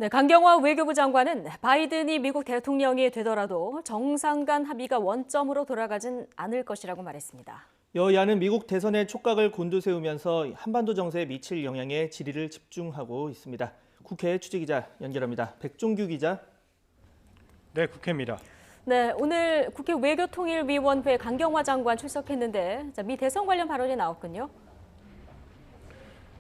네, 강경화 외교부 장관은 바이든이 미국 대통령이 되더라도 정상 간 합의가 원점으로 돌아가진 않을 것이라고 말했습니다. 여야는 미국 대선의 촉각을 곤두세우면서 한반도 정세에 미칠 영향에 질의를 집중하고 있습니다. 국회 취재기자 연결합니다. 백종규 기자. 네, 국회입니다. 네, 오늘 국회 외교통일위원회 강경화 장관 출석했는데 미 대선 관련 발언이 나왔군요.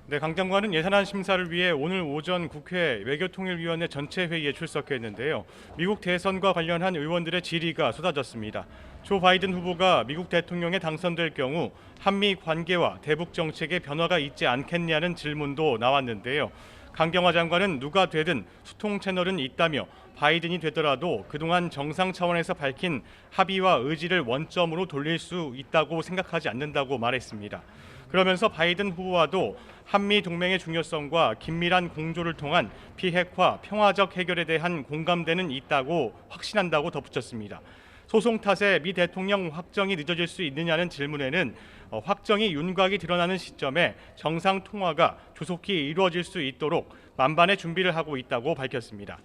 네, 강 장관은 예산안 심사를 위해 오늘 오전 국회 외교통일위원회 전체 회의에 출석했는데요. 미국 대선과 관련한 의원들의 질의가 쏟아졌습니다. 조 바이든 후보가 미국 대통령에 당선될 경우 한미 관계와 대북 정책에 변화가 있지 않겠냐는 질문도 나왔는데요. 강경화 장관은 누가 되든 소통 채널은 있다며 바이든이 되더라도 그동안 정상 차원에서 밝힌 합의와 의지를 원점으로 돌릴 수 있다고 생각하지 않는다고 말했습니다. 그러면서 바이든 후보와도 한미 동맹의 중요성과 긴밀한 공조를 통한 비핵화, 평화적 해결에 대한 공감대는 있다고 확신한다고 덧붙였습니다. 소송 탓에 미 대통령 확정이 늦어질 수 있느냐는 질문에는 확정이 윤곽이 드러나는 시점에 정상 통화가 조속히 이루어질 수 있도록 만반의 준비를 하고 있다고 밝혔습니다.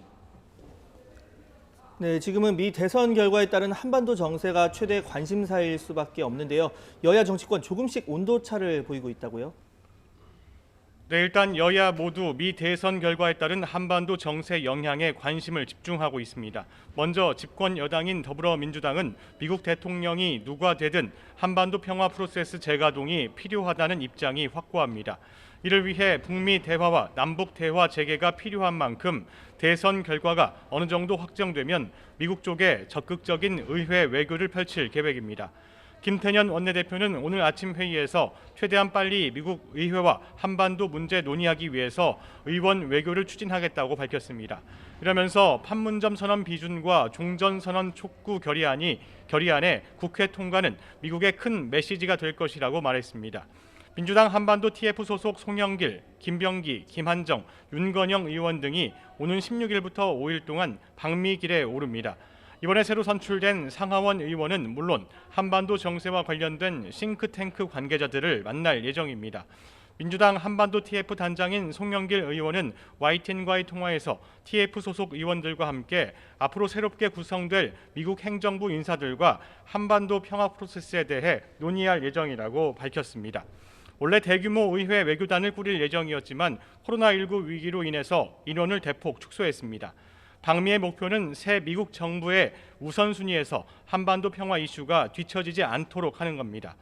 네, 지금은 미 대선 결과에 따른 한반도 정세가 최대 관심사일 수밖에 없는데요. 여야 정치권 조금씩 온도차를 보이고 있다고요? 네, 일단 여야 모두 미 대선 결과에 따른 한반도 정세 영향에 관심을 집중하고 있습니다. 먼저 집권 여당인 더불어민주당은 미국 대통령이 누가 되든 한반도 평화 프로세스 재가동이 필요하다는 입장이 확고합니다. 이를 위해 북미 대화와 남북 대화 재개가 필요한 만큼 대선 결과가 어느 정도 확정되면 미국 쪽에 적극적인 의회 외교를 펼칠 계획입니다. 김태년 원내대표는 오늘 아침 회의에서 최대한 빨리 미국 의회와 한반도 문제 논의하기 위해서 의원 외교를 추진하겠다고 밝혔습니다. 이러면서 판문점 선언 비준과 종전 선언 촉구 결의안의 국회 통과는 미국의 큰 메시지가 될 것이라고 말했습니다. 민주당 한반도 TF 소속 송영길, 김병기, 김한정, 윤건영 의원 등이 오는 16일부터 5일 동안 방미길에 오릅니다. 이번에 새로 선출된 상하원 의원은 물론 한반도 정세와 관련된 싱크탱크 관계자들을 만날 예정입니다. 민주당 한반도 TF 단장인 송영길 의원은 YTN과의 통화에서 TF 소속 의원들과 함께 앞으로 새롭게 구성될 미국 행정부 인사들과 한반도 평화 프로세스에 대해 논의할 예정이라고 밝혔습니다. 원래 대규모 의회 외교단을 꾸릴 예정이었지만 코로나19 위기로 인해서 인원을 대폭 축소했습니다. 방미의 목표는 새 미국 정부의 우선순위에서 한반도 평화 이슈가 뒤처지지 않도록 하는 겁니다.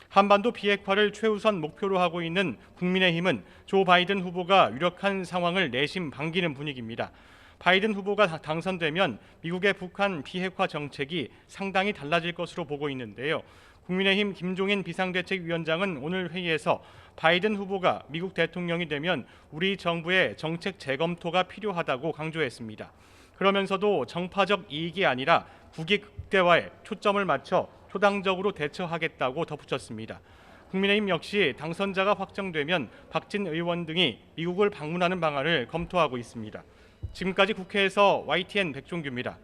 한반도 비핵화를 최우선 목표로 하고 있는 국민의힘은 조 바이든 후보가 유력한 상황을 내심 반기는 분위기입니다. 바이든 후보가 당선되면 미국의 북한 비핵화 정책이 상당히 달라질 것으로 보고 있는데요. 국민의힘 김종인 비상대책위원장은 오늘 회의에서 바이든 후보가 미국 대통령이 되면 우리 정부의 정책 재검토가 필요하다고 강조했습니다. 그러면서도 정파적 이익이 아니라 국익 극대화에 초점을 맞춰 초당적으로 대처하겠다고 덧붙였습니다. 국민의힘 역시 당선자가 확정되면 박진 의원 등이 미국을 방문하는 방안을 검토하고 있습니다. 지금까지 국회에서 YTN 백종규입니다.